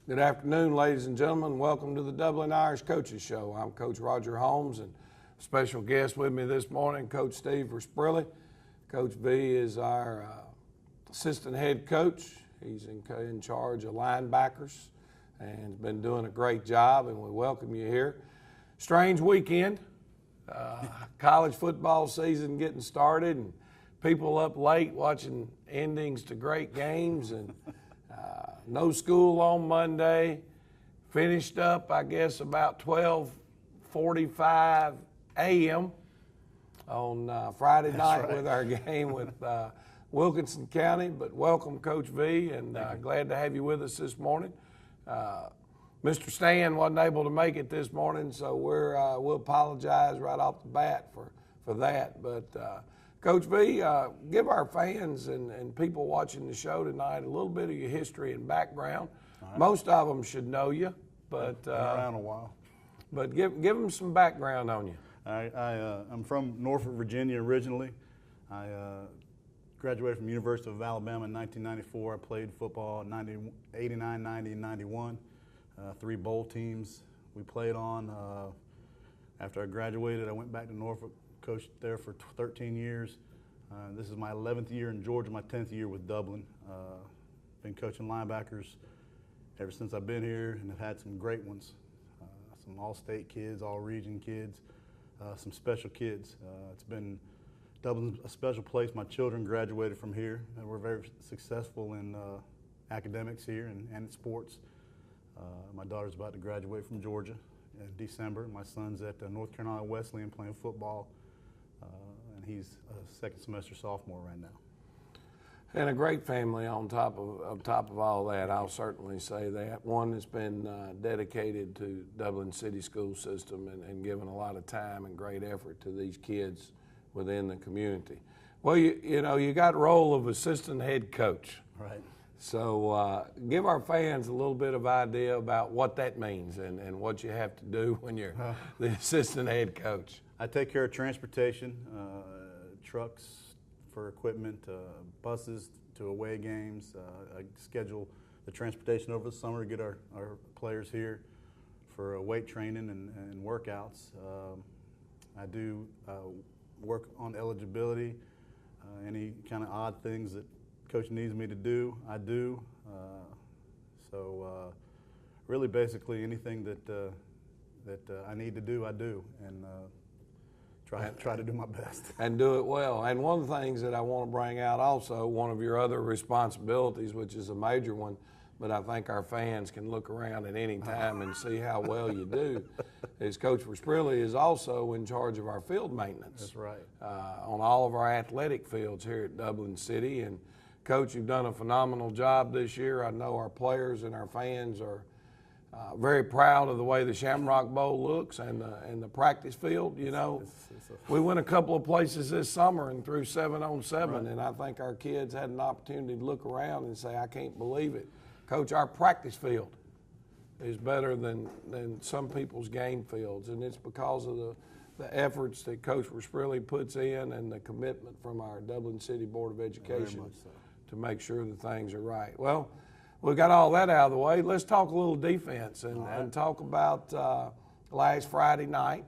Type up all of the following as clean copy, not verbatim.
Good afternoon, ladies and gentlemen. Welcome to the Dublin Irish Coaches Show. I'm Coach Roger Holmes, and special guest with me this morning, Coach Steve Versprilli. Coach V is our assistant head coach. He's in charge of linebackers and has been doing a great job, and we welcome you here. Strange weekend. College football season getting started, and people up late watching endings to great games, and no school on Monday. Finished up, I guess, about 12:45 a.m. on Friday night with our game with Wilkinson County. But welcome, Coach V, and glad to have you with us this morning. Mr. Stan wasn't able to make it this morning, so we'll apologize right off the bat for that. But Coach V, give our fans and people watching the show tonight a little bit of your history and background. Right. Most of them should know you, but been around a while. But give them some background on you. I'm from Norfolk, Virginia originally. I graduated from University of Alabama in 1994. I played football in 89, 90, and 91. 3 bowl teams we played on. After I graduated, I went back to Norfolk, coached there for 13 years. This is my 11th year in Georgia, my 10th year with Dublin. Been coaching linebackers ever since I've been here, and have had some great ones. Some all-state kids, all-region kids, some special kids. It's been Dublin's a special place. My children graduated from here, and we're very successful in academics here and in sports. My daughter's about to graduate from Georgia in December. My son's at North Carolina Wesleyan playing football, and he's a second semester sophomore right now. And a great family on top of all that, I'll certainly say that. One that's been dedicated to Dublin City School System and given a lot of time and great effort to these kids within the community. Well, you got the role of assistant head coach. Right. So give our fans a little bit of idea about what that means and what you have to do when you're the assistant head coach. I take care of transportation, trucks for equipment, buses to away games. I schedule the transportation over the summer to get our players here for weight training and workouts. I do work on eligibility, any kind of odd things that Coach needs me to do, I do. So really basically anything that I need to do, I do, and try to do my best. And do it well. And one of the things that I want to bring out also, one of your other responsibilities, which is a major one, but I think our fans can look around at any time and see how well you do, is Coach Versprilli is also in charge of our field maintenance. That's right. On all of our athletic fields here at Dublin City. And Coach, you've done a phenomenal job this year. I know our players and our fans are very proud of the way the Shamrock Bowl looks and the practice field. You know, we went a couple of places this summer and threw 7-on-7, right. And I think our kids had an opportunity to look around and say, I can't believe it. Coach, our practice field is better than some people's game fields, and it's because of the efforts that Coach Versprilli puts in and the commitment from our Dublin City Board of Education to make sure that things are right. Well, we got all that out of the way. Let's talk a little defense and talk about last Friday night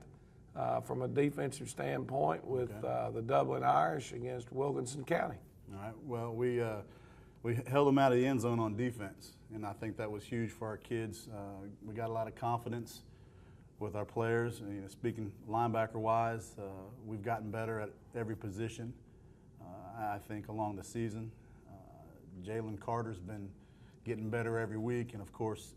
from a defensive standpoint with the Dublin Irish against Wilkinson County. All right. Well, we held them out of the end zone on defense, and I think that was huge for our kids. We got a lot of confidence with our players. Speaking linebacker-wise, we've gotten better at every position, I think, along the season. Jalen Carter's been getting better every week, and of course,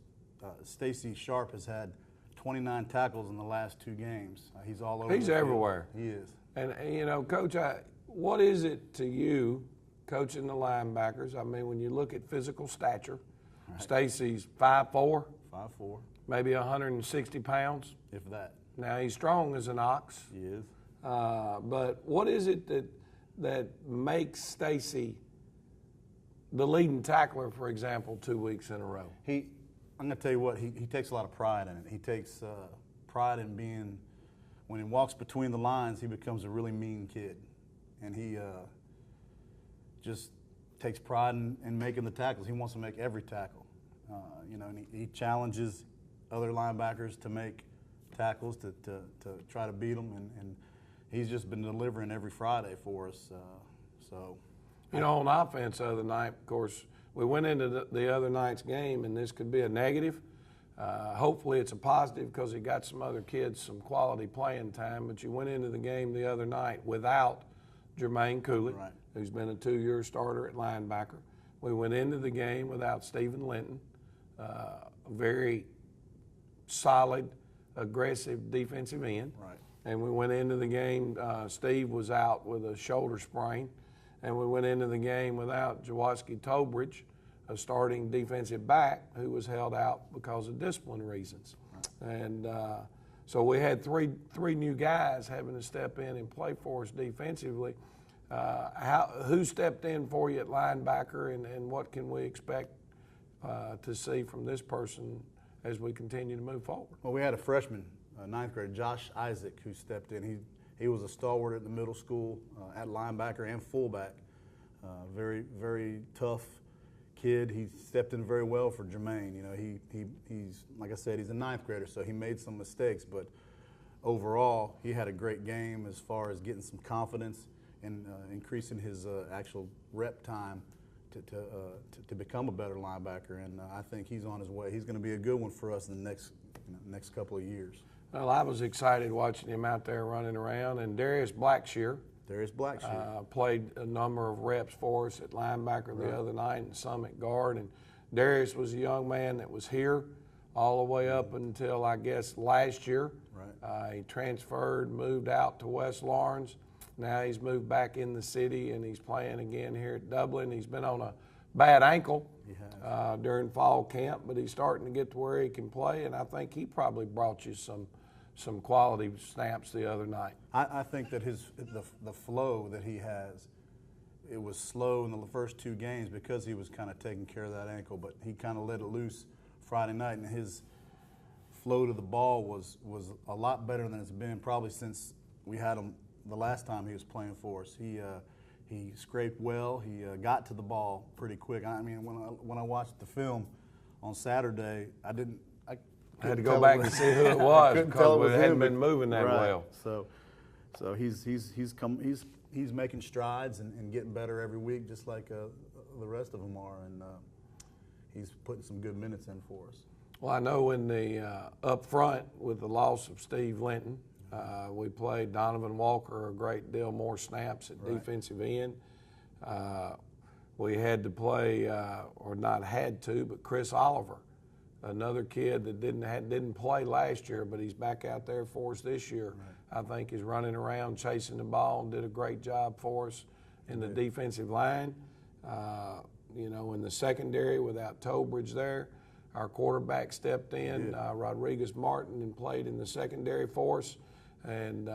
Stacy Sharp has had 29 tackles in the last 2 games. He's all over. He's everywhere. He is. And Coach, what is it to you, coaching the linebackers? I mean, when you look at physical stature, right. Stacy's 5'4", 5'4", maybe 160 pounds, if that. Now he's strong as an ox. He is. But what is it that makes Stacy the leading tackler, for example, 2 weeks in a row? I'm going to tell you what, he takes a lot of pride in it. He takes pride in being, when he walks between the lines, he becomes a really mean kid. And he just takes pride in making the tackles. He wants to make every tackle. You know, and he challenges other linebackers to make tackles to try to beat them, and he's just been delivering every Friday for us. So, you know, on offense the other night, of course, we went into the other night's game, and this could be a negative. Hopefully it's a positive because he got some other kids some quality playing time, but you went into the game the other night without Jermaine Cooley, right, who's been a 2-year starter at linebacker. We went into the game without Stephen Linton, a very solid, aggressive defensive end. right. And we went into the game, Steve was out with a shoulder sprain, and we went into the game without Jaworski Tobridge, a starting defensive back who was held out because of discipline reasons. Right. And so we had three new guys having to step in and play for us defensively. Who stepped in for you at linebacker, and what can we expect to see from this person as we continue to move forward? Well, we had a freshman, ninth grader, Josh Isaac, who stepped in. He was a stalwart at the middle school at linebacker and fullback. Very, very tough kid. He stepped in very well for Jermaine. You know, he's like I said, he's a ninth grader, so he made some mistakes, but overall, he had a great game as far as getting some confidence and increasing his actual rep time to become a better linebacker. And I think he's on his way. He's going to be a good one for us in the next couple of years. Well, I was excited watching him out there running around, and Darius Blackshear played a number of reps for us at linebacker the other night and some at guard. And Darius was a young man that was here all the way up until, I guess, last year. Right. He transferred, moved out to West Lawrence. Now he's moved back in the city, and he's playing again here at Dublin. He's been on a bad ankle during fall camp, but he's starting to get to where he can play, and I think he probably brought you some quality snaps the other night. I think that the flow that he has, it was slow in the first 2 games because he was kind of taking care of that ankle, but he kind of let it loose Friday night, and his flow to the ball was a lot better than it's been probably since we had him the last time he was playing for us. He scraped well. He got to the ball pretty quick. I mean, when I watched the film on Saturday, I had to go back and see who it was because it hadn't been moving that right. well. So he's making strides and getting better every week, just like the rest of them are, and he's putting some good minutes in for us. Well, I know in the up front with the loss of Steve Linton, we played Donovan Walker a great deal more snaps at defensive end. We had to play, or not had to, but Chris Oliver, another kid that didn't play last year, but he's back out there for us this year. Right. I think he's running around chasing the ball and did a great job for us in the defensive line. You know, in the secondary without Tobridge there, our quarterback stepped in, Rodriguez Martin, and played in the secondary for us. And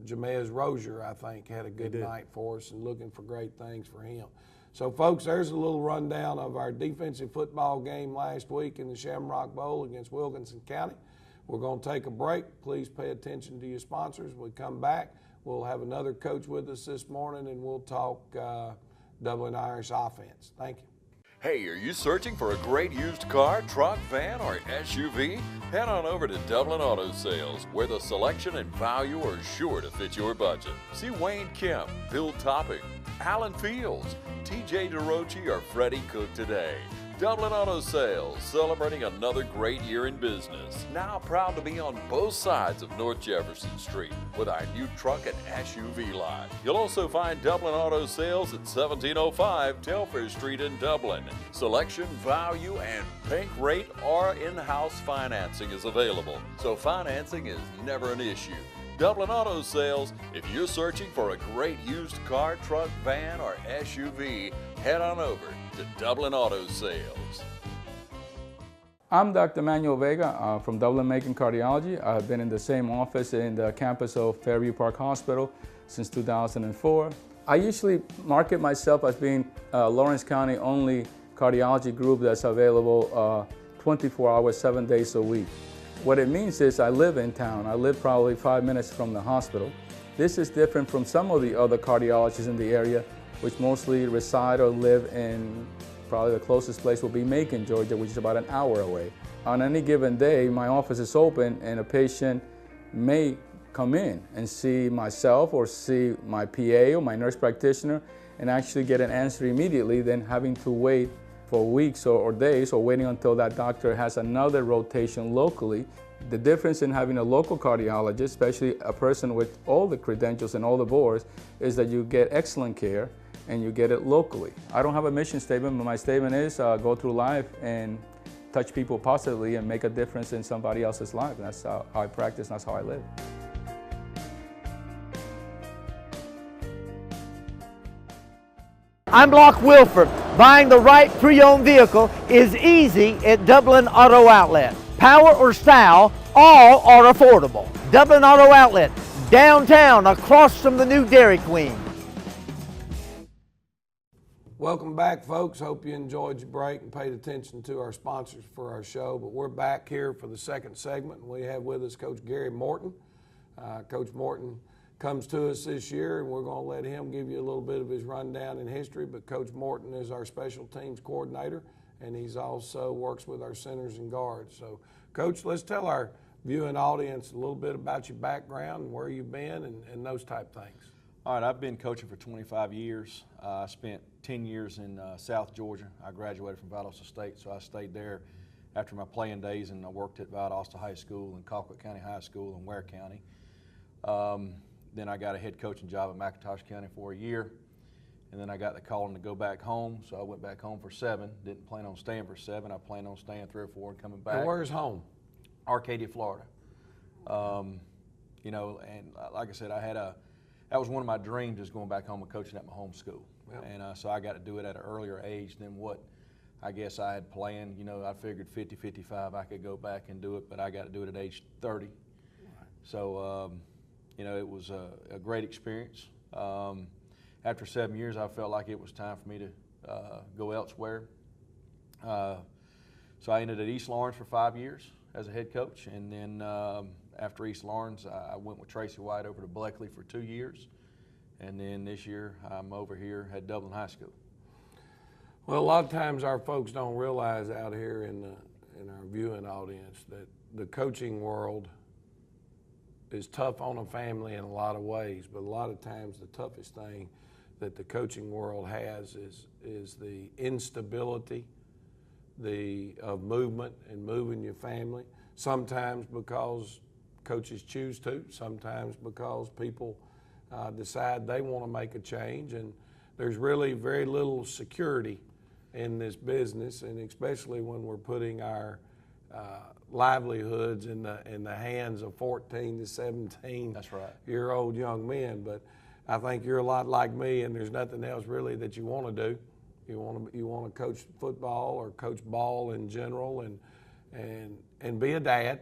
Jamez Rozier, I think, had a good night for us, and looking for great things for him. So, folks, there's a little rundown of our defensive football game last week in the Shamrock Bowl against Wilkinson County. We're going to take a break. Please pay attention to your sponsors. When we come back, we'll have another coach with us this morning, and we'll talk Dublin Irish offense. Thank you. Hey, are you searching for a great used car, truck, van, or SUV? Head on over to Dublin Auto Sales, where the selection and value are sure to fit your budget. See Wayne Kemp, Bill Topping, Alan Fields, TJ DeRochi, or Freddie Cook today. Dublin Auto Sales, celebrating another great year in business. Now proud to be on both sides of North Jefferson Street with our new truck and SUV lot. You'll also find Dublin Auto Sales at 1705 Telfair Street in Dublin. Selection, value, and bank rate or in-house financing is available, so financing is never an issue. Dublin Auto Sales, if you're searching for a great used car, truck, van, or SUV, head on over to Dublin Auto Sales. I'm Dr. Manuel Vega from Dublin Macon Cardiology. I've been in the same office in the campus of Fairview Park Hospital since 2004. I usually market myself as being Lawrence County only cardiology group that's available 24 hours, 7 days a week. What it means is I live in town. I live probably 5 minutes from the hospital. This is different from some of the other cardiologists in the area, which mostly reside or live in Probably the closest place will be Macon, Georgia, which is about an hour away. On any given day, my office is open and a patient may come in and see myself or see my PA or my nurse practitioner and actually get an answer immediately than having to wait for weeks or days or waiting until that doctor has another rotation locally. The difference in having a local cardiologist, especially a person with all the credentials and all the boards, is that you get excellent care and you get it locally. I don't have a mission statement, but my statement is go through life and touch people positively and make a difference in somebody else's life. And that's how I practice and that's how I live. I'm Locke Wilford. Buying the right pre-owned vehicle is easy at Dublin Auto Outlet. Power or style, all are affordable. Dublin Auto Outlet, downtown across from the new Dairy Queen. Welcome back, folks. Hope you enjoyed your break and paid attention to our sponsors for our show. But we're back here for the second segment. We have with us Coach Gary Morton. Coach Morton comes to us this year, and we're going to let him give you a little bit of his rundown in history. But Coach Morton is our special teams coordinator, and he's also works with our centers and guards. So, Coach, let's tell our viewing audience a little bit about your background and where you've been and those type things. All right, I've been coaching for 25 years. I spent 10 years in South Georgia. I graduated from Valdosta State, so I stayed there after my playing days, and I worked at Valdosta High School and Colquitt County High School in Ware County. Then I got a head coaching job at McIntosh County for a year, and then I got the calling to go back home, so I went back home for 7. Didn't plan on staying for 7. I planned on staying 3 or 4 and coming back. And where's home? Arcadia, Florida. You know, and like I said, that was one of my dreams, is going back home and coaching at my home school. Yep. And so I got to do it at an earlier age than what I guess I had planned. You know, I figured 50, 55 I could go back and do it, but I got to do it at age 30. Right. So, you know, it was a great experience. After 7 years, I felt like it was time for me to go elsewhere. So I ended at East Lawrence for 5 years as a head coach, and then after East Lawrence, I went with Tracy White over to Bleckley for 2 years, and then this year I'm over here at Dublin High School. Well, a lot of times our folks don't realize out here in our viewing audience that the coaching world is tough on a family in a lot of ways, but a lot of times the toughest thing that the coaching world has is the instability of movement and moving your family. Sometimes because coaches choose to, sometimes because people decide they want to make a change, and there's really very little security in this business, and especially when we're putting our livelihoods in the hands of 14 to 17 That's right. year old young men. But I think you're a lot like me, and there's nothing else really that you want to do. You want to coach football or coach ball in general, and be a dad.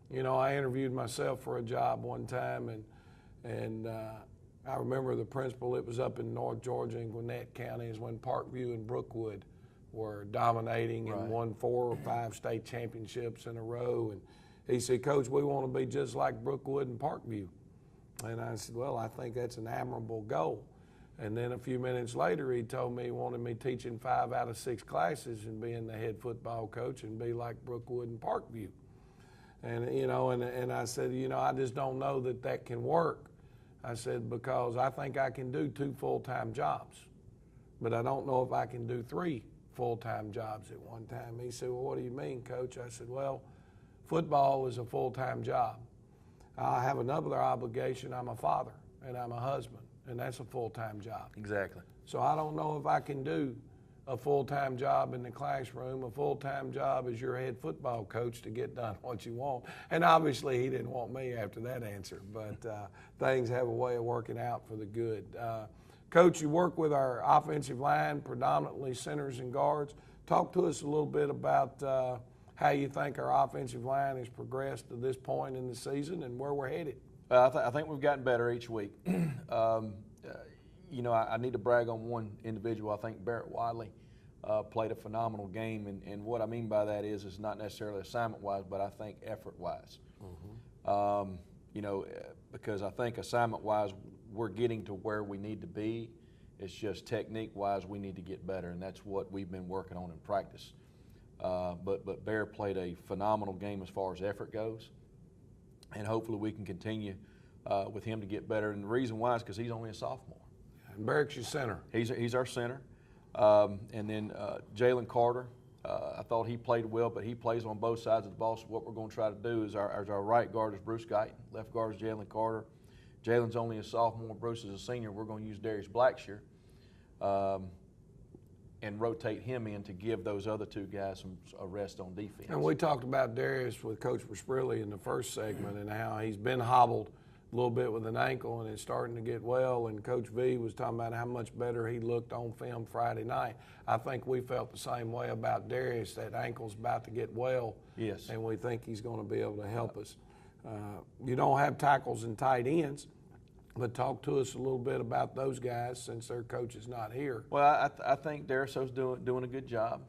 You know, I interviewed myself for a job one time, and I remember the principal. It was up in North Georgia in Gwinnett County, is when Parkview and Brookwood were dominating and won 4 or 5 state championships in a row. And he said, "Coach, we want to be just like Brookwood and Parkview." And I said, "Well, I think that's an admirable goal." And then a few minutes later, he told me he wanted me teaching 5 out of 6 classes and being the head football coach and be like Brookwood and Parkview. And, you know, and I said, you know, I just don't know that can work. I said, because I think I can do 2 full-time jobs, but I don't know if I can do 3 full-time jobs at one time. He said, "Well, what do you mean, Coach?" I said, "Well, football is a full-time job. I have another obligation. I'm a father and I'm a husband, and that's a full-time job. Exactly. So I don't know if I can do a full-time job in the classroom, a full-time job as your head football coach to get done what you want." And obviously he didn't want me after that answer, but things have a way of working out for the good. Coach, you work with our offensive line, predominantly centers and guards. Talk to us a little bit about how you think our offensive line has progressed to this point in the season and where we're headed. I think we've gotten better each week. You know, I need to brag on one individual. I think Barrett Wiley played a phenomenal game, and what I mean by that is not necessarily assignment-wise, but I think effort-wise. Mm-hmm. You know, because I think assignment-wise we're getting to where we need to be, It's just technique-wise, we need to get better, and that's what we've been working on in practice. But Bear played a phenomenal game as far as effort goes, and hopefully we can continue with him to get better. And the reason why is because he's only a sophomore. And Barrick's your center. He's our center. And then Jalen Carter, I thought he played well, but he plays on both sides of the ball. So what we're going to try to do is our right guard is Bruce Guyton, left guard is Jalen Carter. Jalen's only a sophomore, Bruce is a senior. We're going to use Darius Blackshear and rotate him in to give those other two guys a rest on defense. And we talked about Darius with Coach Versprilli in the first segment and how he's been hobbled a little bit with an ankle and is starting to get well. And Coach V was talking about how much better he looked on film Friday night. I think we felt the same way about Darius. That ankle's about to get well. Yes. And we think he's going to be able to help us. You don't have tackles and tight ends, but talk to us a little bit about those guys since their coach is not here. Well, I think Darius's doing a good job.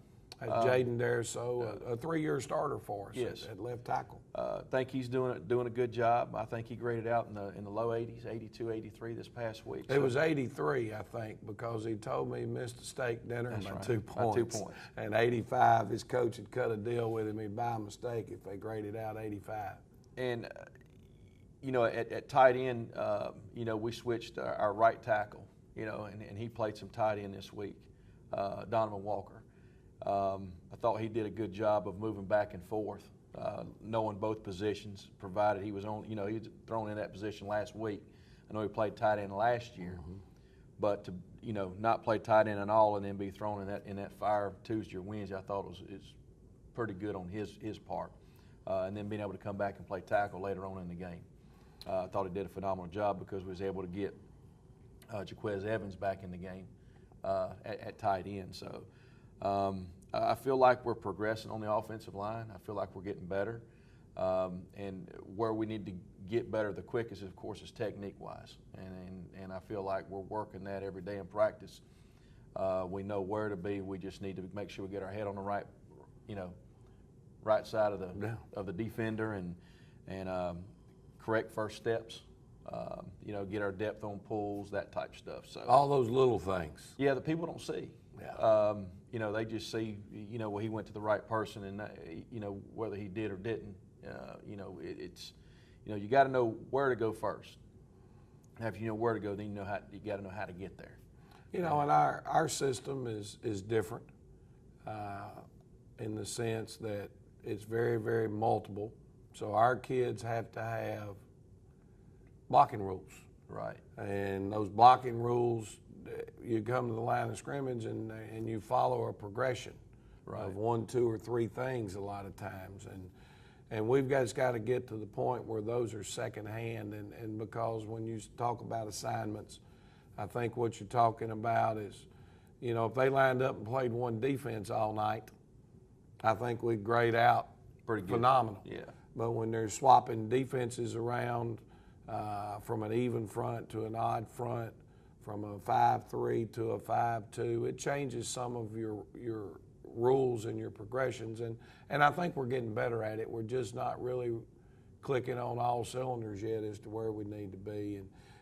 Jaden Dariso, a 3-year starter for us Yes. at left tackle. I think he's doing a good job. I think he graded out in the low 80s, 82, 83 this past week. It was 83, I think, because he told me he missed a steak dinner That's by right. 2 By points. 2 points. And 85, his coach had cut a deal with him. He'd buy a mistake if they graded out 85. And at tight end, we switched our right tackle, and he played some tight end this week, Donovan Walker. I thought he did a good job of moving back and forth, knowing both positions, provided he was on, he was thrown in that position last week. I know he played tight end last year, but to, not play tight end at all and then be thrown in that fire Tuesday or Wednesday, I thought is pretty good on his part. And then being able to come back and play tackle later on in the game. I thought he did a phenomenal job because we was able to get Jaquez Evans back in the game at tight end. So I feel like we're progressing on the offensive line. I feel like we're getting better. And where we need to get better the quickest, of course, is technique-wise. And I feel like we're working that every day in practice. We know where to be. We just need to make sure we get our head on the right, right side of the defender and correct first steps. Get our depth on pulls, that type of stuff. So All those little things. yeah, the people don't see. Yeah. They just see, well, he went to the right person, and whether he did or didn't. You got to know where to go first. And if you know where to go, then you got to know how to get there. And our system is different in the sense that it's very, very multiple. So our kids have to have blocking rules. Right. And those blocking rules, you come to the line of scrimmage and you follow a progression of 1, 2, or 3 things a lot of times. And we've just got to get to the point where those are secondhand. And because when you talk about assignments, I think what you're talking about is, if they lined up and played one defense all night, I think we'd grade out Pretty good. phenomenal. Yeah. But when they're swapping defenses around from an even front to an odd front, from a 5-3 to a 5-2, it changes some of your rules and your progressions. And I think we're getting better at it. We're just not really clicking on all cylinders yet as to where we need to be.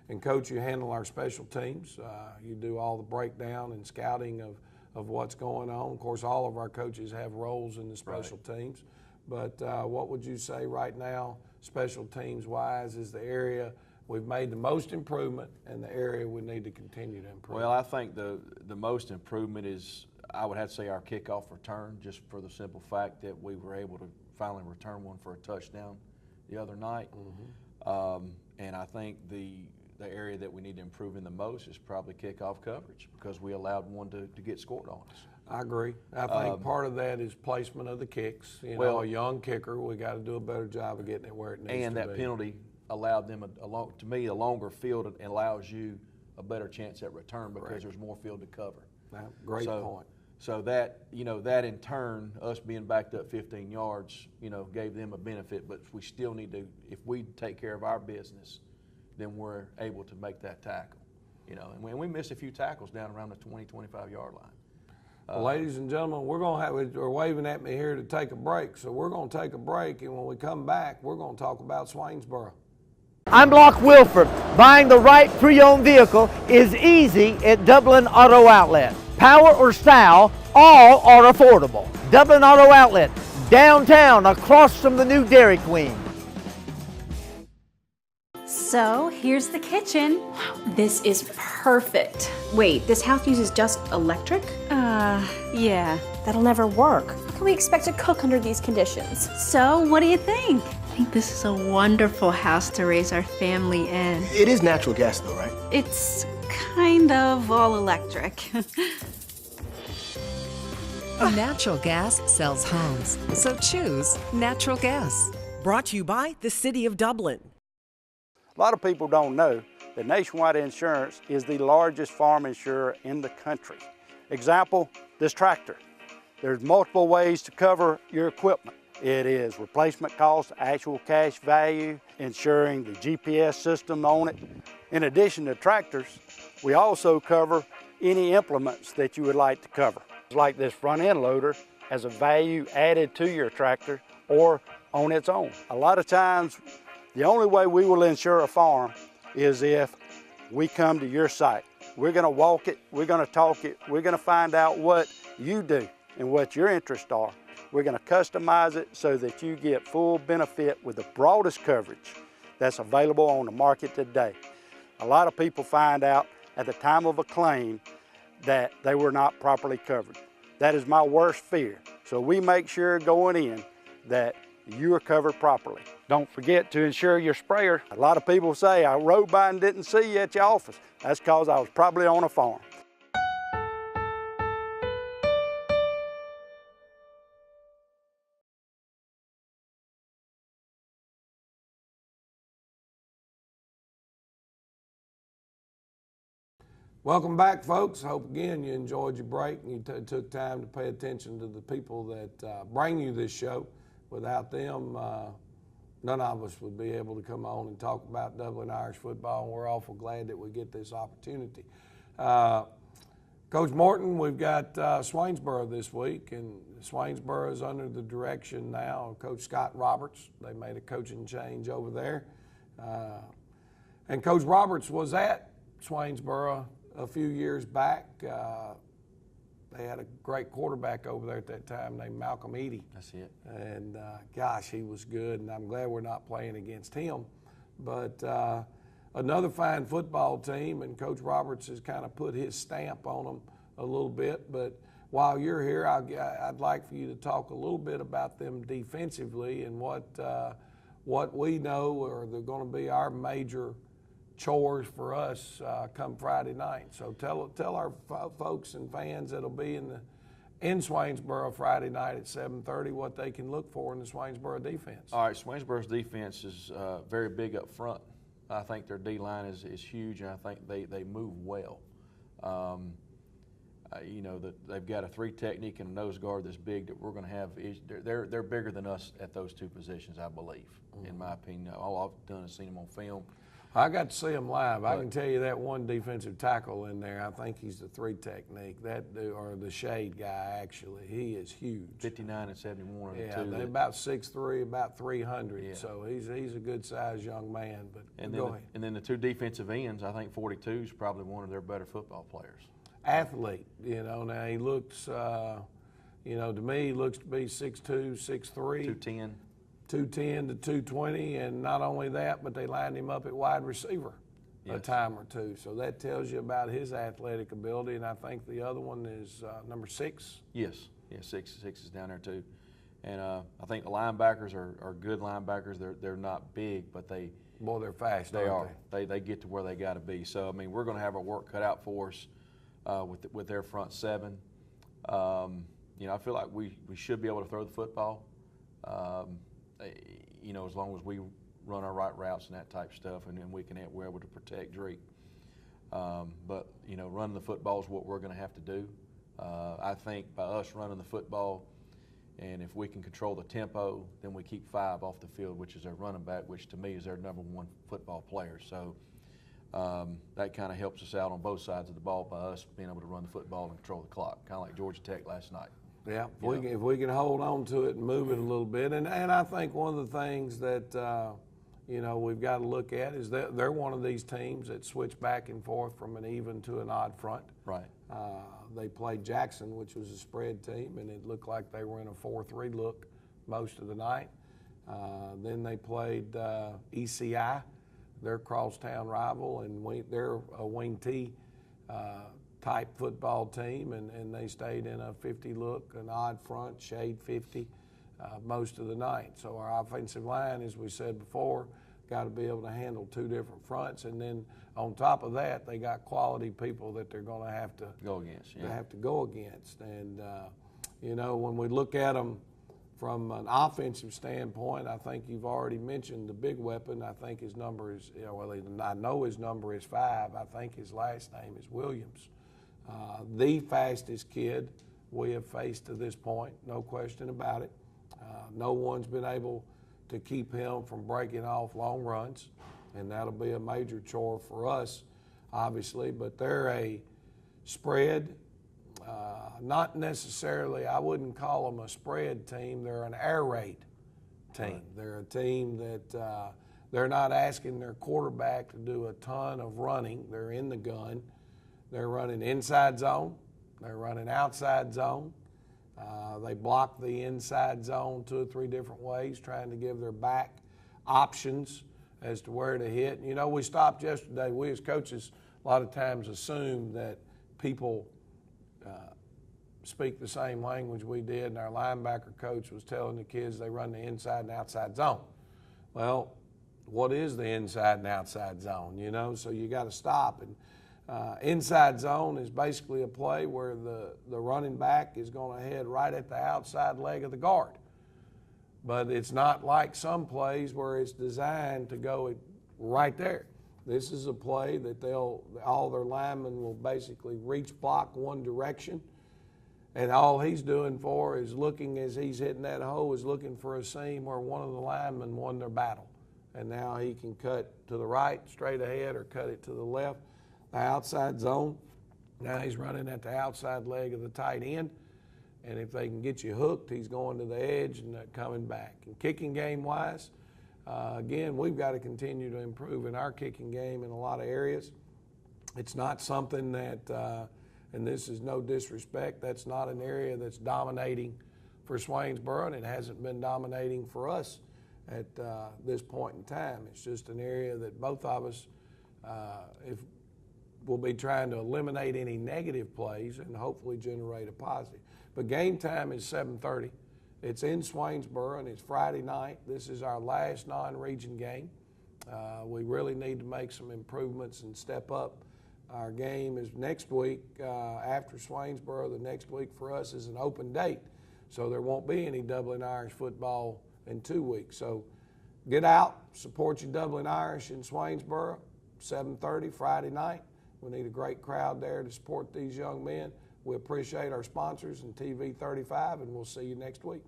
And Coach, you handle our special teams. You do all the breakdown and scouting of what's going on. Of course, all of our coaches have roles in the special teams. But what would you say right now, special teams wise, is the area we've made the most improvement and the area we need to continue to improve? Well, I think the most improvement is, I would have to say, our kickoff return, just for the simple fact that we were able to finally return one for a touchdown the other night. And I think the area that we need to improve in the most is probably kickoff coverage, because we allowed one to get scored on us. I agree. I think part of that is placement of the kicks. Well, a young kicker, we got to do a better job of getting it where it needs to be. And that penalty allowed them, to me, a longer field and allows you a better chance at return because there's more field to cover. Great point. So that, that in turn, us being backed up 15 yards, gave them a benefit. But we still need to, if we take care of our business, then we're able to make that tackle. And we missed a few tackles down around the 20, 25-yard line. Well, ladies and gentlemen, they're waving at me here to take a break. So we're going to take a break, and when we come back, we're going to talk about Swainsboro. I'm Locke Wilford. Buying the right pre-owned vehicle is easy at Dublin Auto Outlet. Power or style, all are affordable. Dublin Auto Outlet, downtown across from the new Dairy Queen. So here's the kitchen. This is perfect. Wait, this house uses just electric? Yeah. That'll never work. How can we expect to cook under these conditions? So what do you think? I think this is a wonderful house to raise our family in. It is natural gas though, right? It's kind of all electric. Natural gas sells homes, so choose natural gas. Brought to you by the City of Dublin. A lot of people don't know that Nationwide Insurance is the largest farm insurer in the country. Example, this tractor. There's multiple ways to cover your equipment. It is replacement cost, actual cash value, insuring the GPS system on it. In addition to tractors, we also cover any implements that you would like to cover. Like this front end loader has a value added to your tractor or on its own. A lot of times, the only way we will insure a farm is if we come to your site. We're gonna walk it, we're gonna talk it, we're gonna find out what you do and what your interests are. We're gonna customize it so that you get full benefit with the broadest coverage that's available on the market today. A lot of people find out at the time of a claim that they were not properly covered. That is my worst fear. So we make sure going in that you are covered properly. Don't forget to insure your sprayer. A lot of people say, I rode by and didn't see you at your office. That's because I was probably on a farm. Welcome back, folks. Hope again you enjoyed your break and you took time to pay attention to the people that bring you this show. Without them, none of us would be able to come on and talk about Dublin Irish football, and we're awful glad that we get this opportunity. Coach Morton, we've got Swainsboro this week, and Swainsboro is under the direction now of Coach Scott Roberts. They made a coaching change over there. And Coach Roberts was at Swainsboro a few years back. They had a great quarterback over there at that time named Malcolm Eady. That's it. And gosh, he was good, and I'm glad we're not playing against him. But another fine football team, and Coach Roberts has kind of put his stamp on them a little bit. But while you're here, I'd like for you to talk a little bit about them defensively and what we know are going to be our major chores for us come Friday night. So tell our folks and fans that'll be in Swainsboro Friday night at 7:30 what they can look for in the Swainsboro defense. All right, Swainsboro's defense is very big up front. I think their D-line is huge, and I think they move well. You know, they've got a 3 technique and a nose guard that's big that we're going to have. They're bigger than us at those 2 positions, I believe, in my opinion. All I've done is seen them on film. I got to see him live. I can tell you that one defensive tackle in there, I think he's the 3 technique, or the shade guy actually. He is huge. 59 and 71 are the 2. Yeah, they're about 6'3", about 300. Yeah. So he's a good sized young man. But go ahead. And then the 2 defensive ends, I think 42 is probably one of their better football players. Athlete, now he looks, to me he looks to be 6'2", 6'3". 210. 210 to 220, and not only that, but they lined him up at wide receiver a time or 2. So that tells you about his athletic ability, and I think the other one is number 6. Yes, 6 is down there too. And I think the linebackers are good linebackers. They're not big, but they're fast. They are. They get to where they got to be. So I mean, we're going to have our work cut out for us with their front 7. I feel like we should be able to throw the football. As long as we run our right routes and that type of stuff, and then we're able to protect Drake. But running the football is what we're going to have to do. I think by us running the football, and if we can control the tempo, then we keep 5 off the field, which is their running back, which to me is their number 1 football player. So that kind of helps us out on both sides of the ball by us being able to run the football and control the clock, kind of like Georgia Tech last night. Yeah, if we can hold on to it and move it a little bit. And I think one of the things that you know, we've got to look at is that they're one of these teams that switch back and forth from an even to an odd front. Right. They played Jackson, which was a spread team, and it looked like they were in a 4-3 look most of the night. Then they played ECI, their crosstown rival, and they're a wing T type football team, and they stayed in a 50 look, an odd front, shade 50 most of the night. So our offensive line, as we said before, got to be able to handle two different fronts, and then on top of that, they got quality people that they're going to have to go against. And you know, when we look at them from an offensive standpoint, I think you've already mentioned the big weapon. I think his number is, I know his number is 5. I think his last name is Williams. The fastest kid we have faced to this point, no question about it. No one's been able to keep him from breaking off long runs, and that'll be a major chore for us, obviously. But they're a spread, not necessarily, I wouldn't call them a spread team. They're an air raid team. Right. They're a team that they're not asking their quarterback to do a ton of running. They're in the gun. They're running inside zone. They're running outside zone. They block the inside zone 2 or 3 different ways, trying to give their back options as to where to hit. You know, we stopped yesterday. We as coaches a lot of times assume that people speak the same language we did, and our linebacker coach was telling the kids they run the inside and outside zone. Well, what is the inside and outside zone, you know? So you got to stop. And inside zone is basically a play where the running back is going to head right at the outside leg of the guard. But it's not like some plays where it's designed to go right there. This is a play that all their linemen will basically reach block one direction, and all he's doing for is looking as he's hitting that hole is looking for a seam where one of the linemen won their battle. And now he can cut to the right, straight ahead, or cut it to the left. The outside zone, now he's running at the outside leg of the tight end, and if they can get you hooked, he's going to the edge and coming back. And kicking game wise, again, we've got to continue to improve in our kicking game in a lot of areas. It's not something that, and this is no disrespect, that's not an area that's dominating for Swainsboro, and it hasn't been dominating for us at this point in time. It's just an area that both of us, if we'll be trying to eliminate any negative plays and hopefully generate a positive. But game time is 7:30. It's in Swainsboro, and it's Friday night. This is our last non-region game. We really need to make some improvements and step up. Our game is next week after Swainsboro. The next week for us is an open date, so there won't be any Dublin Irish football in 2 weeks. So get out, support your Dublin Irish in Swainsboro, 7:30 Friday night. We need a great crowd there to support these young men. We appreciate our sponsors and TV 35, and we'll see you next week.